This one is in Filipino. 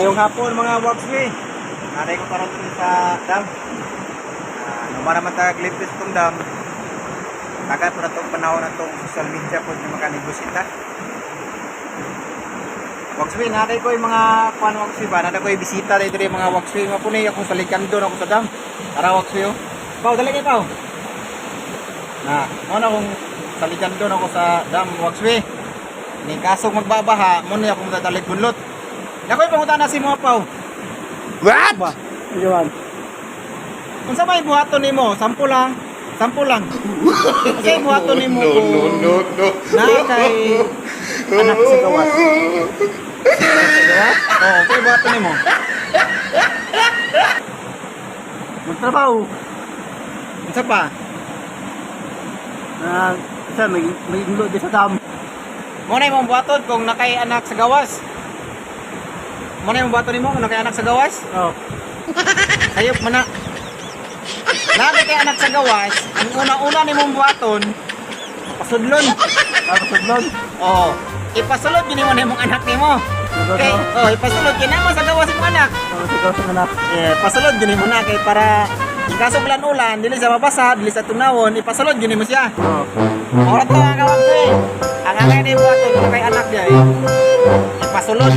Ngayong hapon mga Wagsby, nanay ko karon sa dam. Numara man ta glipis tong dam. Tagat na itong panahon na itong social media po na makanibusita. Wagsby, nanay ko yung mga kuhan Wagsby ba? Nanay ko yung bisita dito yung mga Wagsby. Mapunay akong salikan doon ako sa dam. Tara Wagsby oh. Pao, dali kayo Pao. Muna akong salikan doon ako sa dam Wagsby. Ni kasong magbabaha, muna akong dadalig bunlot. Nakoy pangutan na si mo Pao. What? Ba? Iwan. Kung sa may buhaton nimo, sampu lang. Sampu lang. Kasi buhaton nimo No. na kay anak sa gawas. Sa gawas? Oo, kay buhaton nimo. Magtrabaho. Unsa pa? Isa, may inlo di sa dam. Mo na imong buhaton kung nakay anak sa gawas. Mo na imong buhaton nimo kung nakay anak sa gawas? Oh. Sayop man na. Lagi kay anak sa gawas, ang una-una nimong buhaton, pasudlon. Kapasudlon. Oo. Ipasulod yun mo na imong anak nimo. Okay? Oh, ipasulod yun mo sa gawas imong anak. Kapasudlon sa anak. Pasulod yun mo na kay para in kaso ulan-ulan, dili sa mabasa, dili sa tunawon, ipasulod yun mo siya. Oh. Orat to ang gawag ko eh. Ang angay ni buhaton kay anak niya eh. Ipasulod.